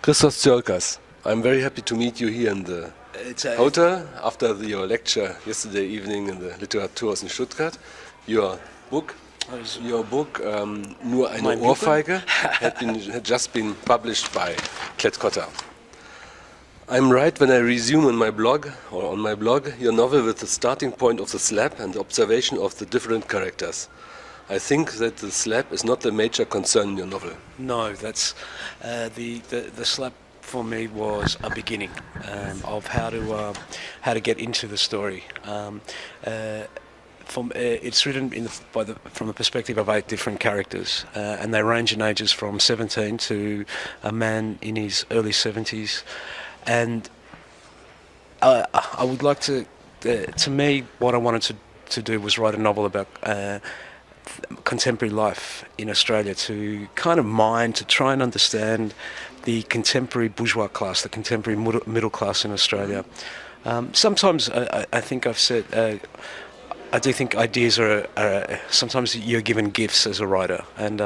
Christos Tsiolkas, I'm very happy to meet you here in the hotel after your lecture yesterday evening in the Literaturhaus in Stuttgart. Your book, Nur eine Ohrfeige, had just been published by klett-Cotta. I'm right when I resume on my blog, your novel with the starting point of the slap and the observation of the different characters. I think that the slap is not the major concern in your novel. No, that's the slap for me was a beginning of how to get into the story. It's written from the perspective of 8 different characters, and they range in ages from 17 to a man in his early 70s. And I would like to me, what I wanted to do was write a novel about contemporary life in Australia, to kind of to try and understand the contemporary bourgeois class, the contemporary middle class in Australia. Sometimes I think I've said, I do think ideas are sometimes you're given gifts as a writer, and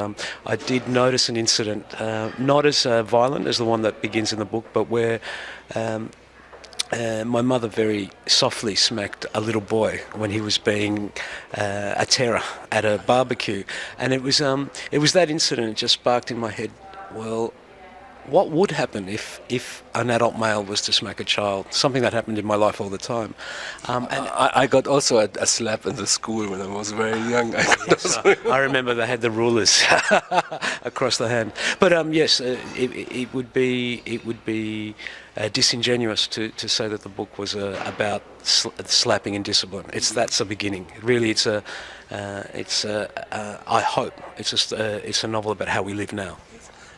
I did notice an incident, not as violent as the one that begins in the book, but where my mother very softly smacked a little boy when he was being a terror at a barbecue, and it was that incident that just sparked in my head, well, what would happen if an adult male was to smack a child? Something that happened in my life all the time. And I got also a slap in the school when I was very young. I remember they had the rulers across the hand. But yes, it would be disingenuous to say that the book was about slapping and discipline. That's a beginning. Really, I hope it's a novel about how we live now.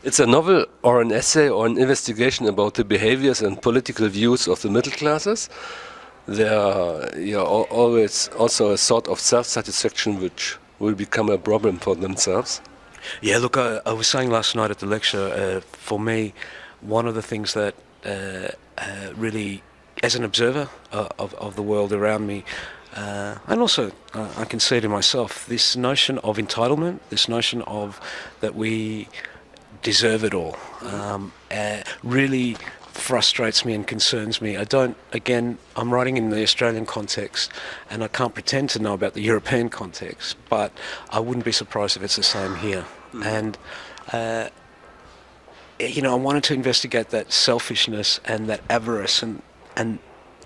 It's a novel or an essay or an investigation about the behaviors and political views of the middle classes. There are always also a sort of self-satisfaction which will become a problem for themselves. Yeah, look, I was saying last night at the lecture, for me, one of the things that really, as an observer of the world around me, and also I can see it in myself, this notion of entitlement, this notion of that we deserve it all, really frustrates me and concerns me. I'm writing in the Australian context, and I can't pretend to know about the European context, but I wouldn't be surprised if it's the same here. And I wanted to investigate that selfishness and that avarice, and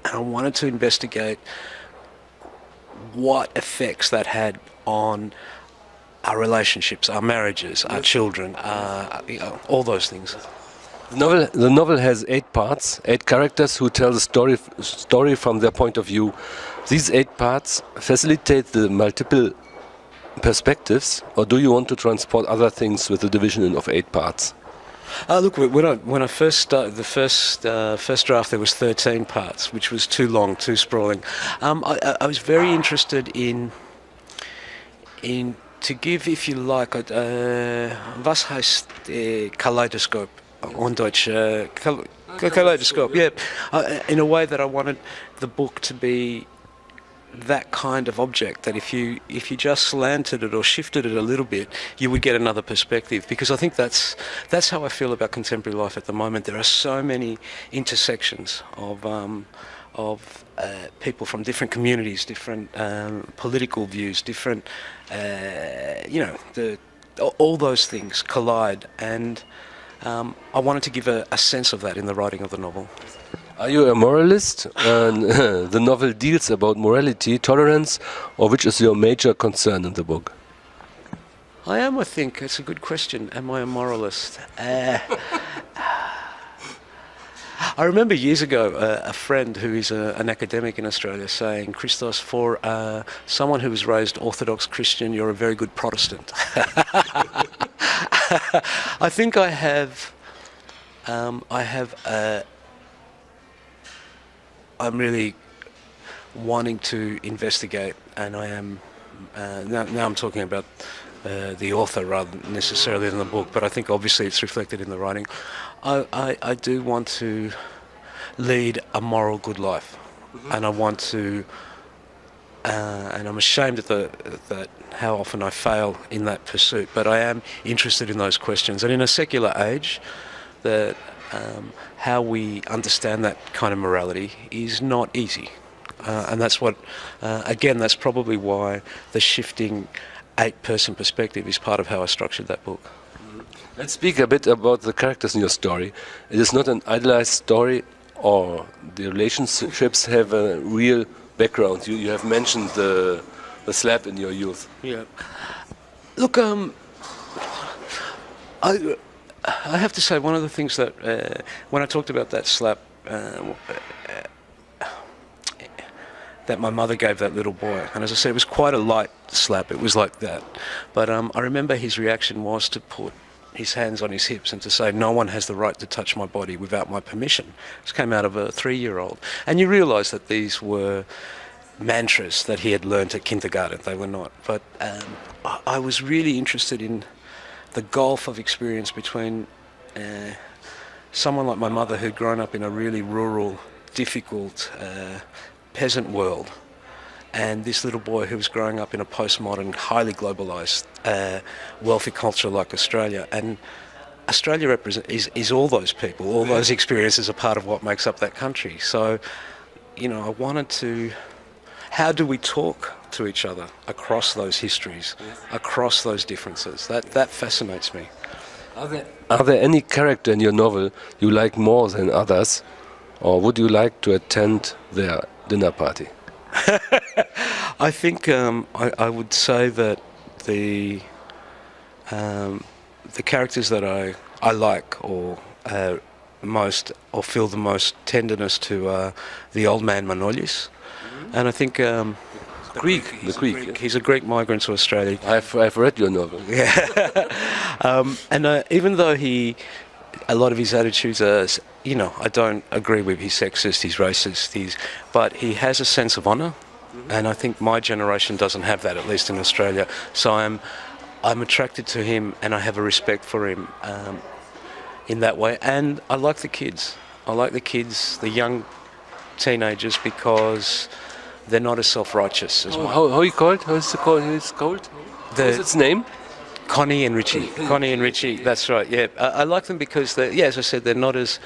I wanted to investigate what effects that had on our relationships, our marriages, our children, all those things. The novel has 8 parts, 8 characters who tell the story from their point of view. These 8 parts facilitate the multiple perspectives, or do you want to transport other things with the division of 8 parts? Look, when I first started the first draft, there was 13 parts, which was too long, too sprawling. I was very interested in to give, if you like, was heißt Kaleidoskop on Deutsch? Kaleidoskop, yeah. In a way that I wanted the book to be that kind of object, that if you just slanted it or shifted it a little bit, you would get another perspective. Because I think that's how I feel about contemporary life at the moment. There are so many intersections of people from different communities, different political views, different, all those things collide, and I wanted to give a sense of that in the writing of the novel. Are you a moralist? The novel deals about morality, tolerance, or which is your major concern in the book? I am, I think. It's a good question. Am I a moralist? I remember years ago a friend who is an academic in Australia saying, Christos, for someone who was raised Orthodox Christian, you're a very good Protestant. I think I have I'm really wanting to investigate, and I am now I'm talking about the author rather than necessarily in the book, but I think obviously it's reflected in the writing. I do want to lead a moral good life, and I want to, and I'm ashamed that how often I fail in that pursuit, but I am interested in those questions. And in a secular age, that how we understand that kind of morality is not easy. And that's what, again, that's probably why the shifting 8-person perspective is part of how I structured that book. Let's speak a bit about the characters in your story. It is not an idealized story, or the relationships have a real background. You have mentioned the slap in your youth. Yeah. Look, I have to say, one of the things that, when I talked about that slap, that my mother gave that little boy, and as I said, it was quite a light slap, it was like that. But I remember his reaction was to put his hands on his hips and to say, no one has the right to touch my body without my permission. This came out of a 3-year-old. And you realise that these were mantras that he had learnt at kindergarten. They were not. But I was really interested in the gulf of experience between someone like my mother, who'd grown up in a really rural, difficult peasant world, and this little boy who was growing up in a postmodern, highly globalised, wealthy culture like Australia. And Australia is all those people, all those experiences are part of what makes up that country. So, you know, I wanted to, how do we talk to each other across those histories, across those differences? That fascinates me. Are there any character in your novel you like more than others, or would you like to attend their dinner party? I think I would say that the characters that I like or most, or feel the most tenderness to, the old man Manolis, and I think the Greek. He's a Greek migrant to Australia. I've read your novel. Yeah, and even though a lot of his attitudes are, you know, I don't agree with. He's sexist, he's racist, but he has a sense of honour, and I think my generation doesn't have that, at least in Australia. So I'm attracted to him, and I have a respect for him in that way. And I like the kids. I like the kids, the young teenagers, because they're not as self-righteous as mine. How he called? How is it called? What's its name? Connie and Richie. Connie and Richie, that's right, yeah. I like them because, as I said, they're not as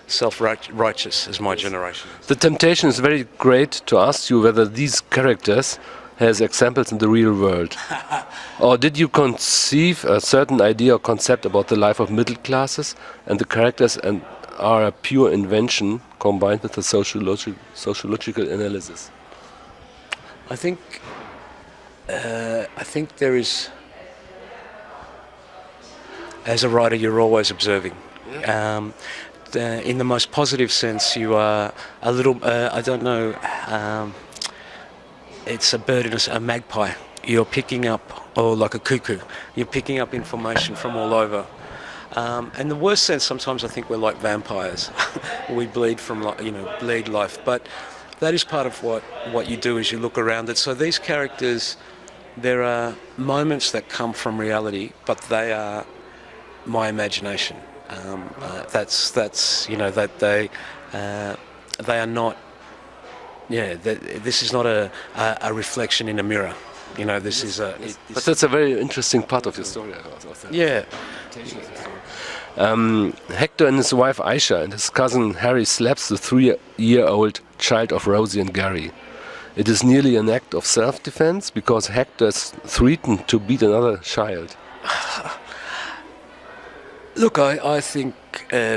self-righteous as my generation. The temptation is very great to ask you whether these characters has examples in the real world. Or did you conceive a certain idea or concept about the life of middle classes, and the characters are a pure invention combined with a sociological analysis? I think there is, as a writer, you're always observing. In the most positive sense, you are a little, I don't know, it's a bird in a magpie. You're picking up, or like a cuckoo, you're picking up information from all over. In the worst sense, sometimes I think we're like vampires. We bleed from, bleed life. But that is part of what you do as you look around it. So these characters, there are moments that come from reality, but they are my imagination. That's that they are not. Yeah, this is not a reflection in a mirror. You know, this is a. But that's a very interesting part of your story. Yeah. Hector and his wife Aisha and his cousin Harry slaps the 3-year-old child of Rosie and Gary. It is nearly an act of self-defense because Hector is threatened to beat another child. Look, I think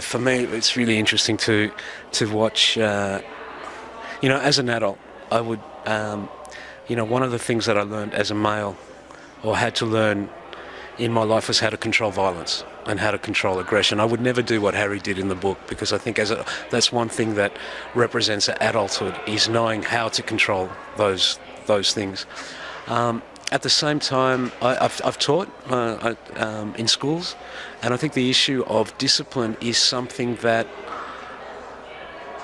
for me it's really interesting to watch. As an adult, I would. One of the things that I learned as a male, or had to learn in my life, was how to control violence and how to control aggression. I would never do what Harry did in the book, because I think that's one thing that represents adulthood, is knowing how to control those things. At the same time, I've taught in schools, and I think the issue of discipline is something that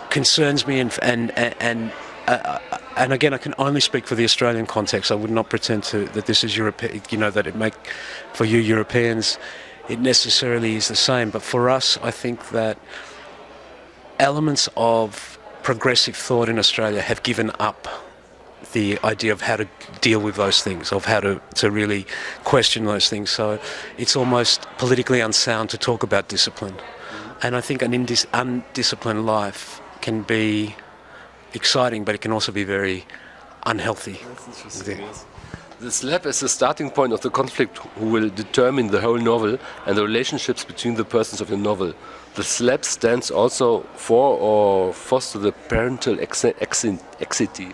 concerns me, and again, I can only speak for the Australian context. I would not pretend that this is European. That for you Europeans, it necessarily is the same. But for us, I think that elements of progressive thought in Australia have given up the idea of how to deal with those things, of how to really question those things. So it's almost politically unsound to talk about discipline. And I think an undisciplined life can be exciting, but it can also be very unhealthy. That's interesting, yes. The slap is the starting point of the conflict who will determine the whole novel and the relationships between the persons of your novel. The slap stands also for or foster the parental anxiety.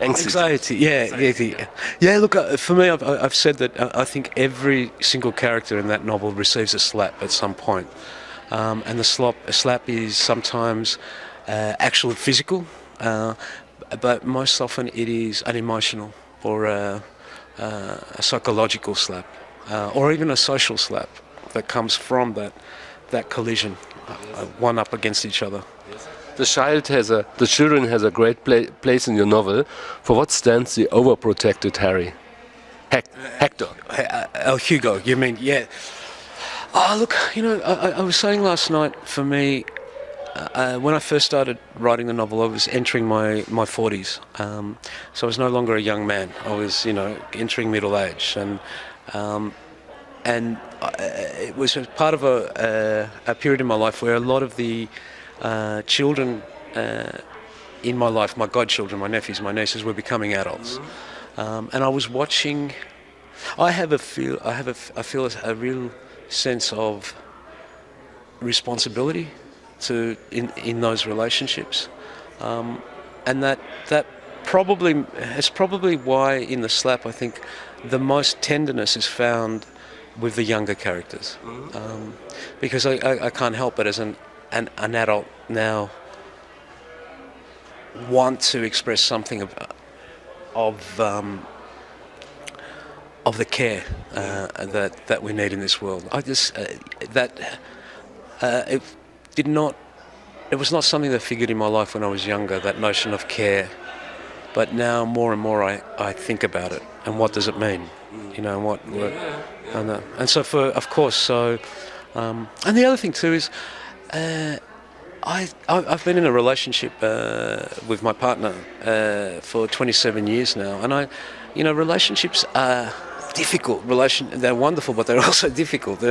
Anxiety, yeah. Look, for me, I've said that I think every single character in that novel receives a slap at some point, and a slap is sometimes actual physical, but most often it is an emotional or a psychological slap, or even a social slap that comes from that collision, one up against each other. The children has a great place in your novel. For what stands the overprotected Harry? Hector. Hugo, you mean, yeah. Oh, look, I was saying last night, for me, when I first started writing the novel, I was entering my 40s. So I was no longer a young man. I was, entering middle age. And it was part of a period in my life where a lot of the children in my life, my godchildren, my nephews, my nieces, were becoming adults, and I was watching. I feel a real sense of responsibility in those relationships, and that it's probably why in the slap I think the most tenderness is found with the younger characters, because I can't help it as an adult now want to express something of the care that we need in this world. I just it was not something that figured in my life when I was younger, that notion of care, but now more and more I think about it and what does it mean, and what and so and the other thing too is I've been in a relationship with my partner for 27 years now, and relationships are difficult. They're wonderful, but they're also difficult.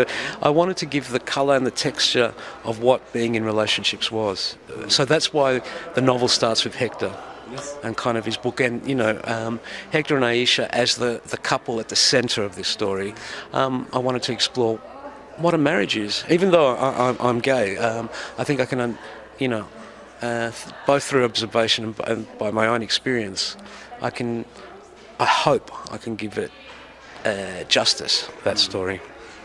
I wanted to give the colour and the texture of what being in relationships was. So that's why the novel starts with Hector. Yes. And kind of his bookend, Hector and Aisha as the couple at the centre of this story. I wanted to explore what a marriage is. Even though I'm gay, I think I can, both through observation and by my own experience, I hope I can give it justice, that story.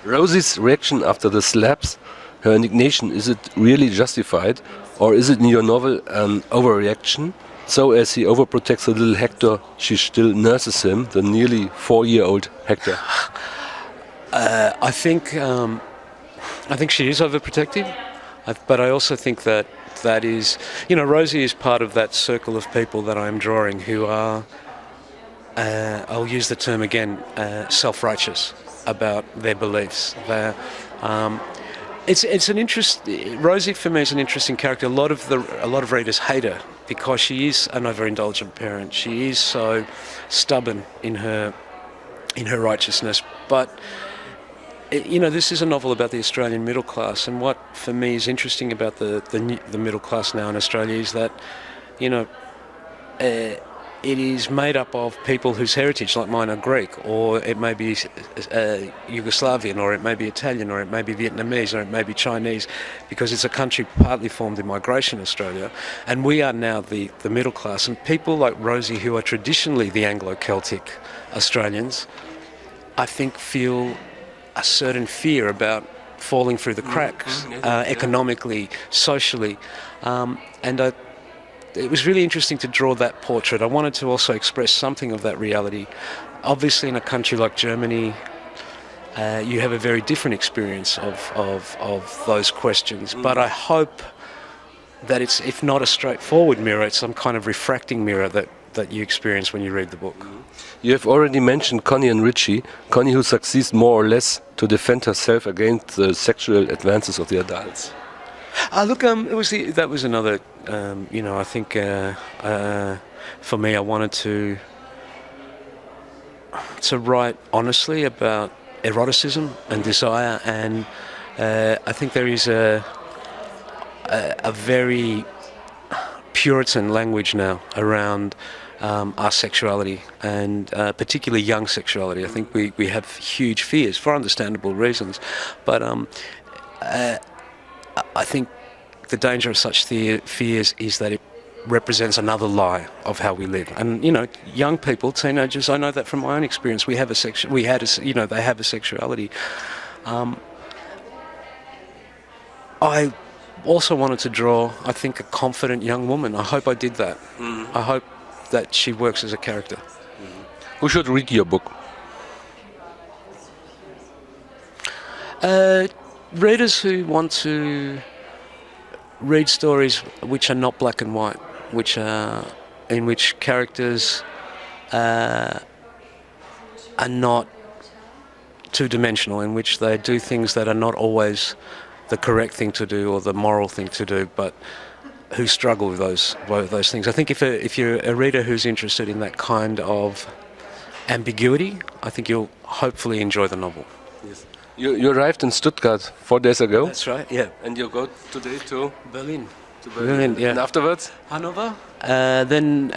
Rosie's reaction after the slaps, her indignation, is it really justified, or is it in your novel an overreaction? So as he overprotects the little Hector, she still nurses him, the nearly 4-year-old Hector. I think she is overprotective, but I also think that is, Rosie is part of that circle of people that I'm drawing who are, I'll use the term again, self-righteous about their beliefs. It's an interest. Rosie for me is an interesting character. A lot of readers hate her because she is an overindulgent parent. She is so stubborn in her righteousness, but. This is a novel about the Australian middle class, and what for me is interesting about the middle class now in Australia is that, it is made up of people whose heritage, like mine, are Greek, or it may be Yugoslavian, or it may be Italian, or it may be Vietnamese, or it may be Chinese, because it's a country partly formed in migration, Australia, and we are now the middle class, and people like Rosie, who are traditionally the Anglo-Celtic Australians, I think feel a certain fear about falling through the cracks, economically, socially, and it was really interesting to draw that portrait. I wanted to also express something of that reality. Obviously, in a country like Germany, you have a very different experience of those questions, but I hope that it's, if not a straightforward mirror, it's some kind of refracting mirror that you experience when you read the book. You have already mentioned Connie and Richie. Connie, who succeeds more or less to defend herself against the sexual advances of the adults. Look, that was another. I think for me, I wanted to write honestly about eroticism and desire, and I think there is a very Puritan language now around our sexuality, and particularly young sexuality. I think we have huge fears for understandable reasons, but I think the danger of such fears is that it represents another lie of how we live. And young people, teenagers, I know that from my own experience. They have a sexuality. I also wanted to draw, I think, a confident young woman. I hope I did that. I hope that she works as a character. Who should read your book? Readers who want to read stories which are not black and white, in which characters are not two-dimensional, in which they do things that are not always the correct thing to do or the moral thing to do, but who struggle with those things. I think if you're a reader who's interested in that kind of ambiguity, I think you'll hopefully enjoy the novel. Yes. You arrived in Stuttgart 4 days ago. That's right, yeah. And you go today to Berlin. Berlin, yeah. And afterwards? Hanover, then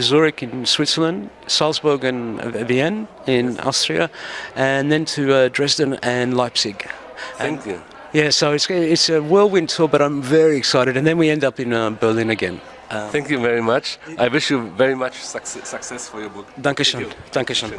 Zurich in Switzerland, Salzburg and Vienna in Austria, and then to Dresden and Leipzig. Thank you. Yeah, so it's a whirlwind tour, but I'm very excited. And then we end up in Berlin again. Thank you very much. I wish you very much success for your book. Dankeschön. Dankeschön.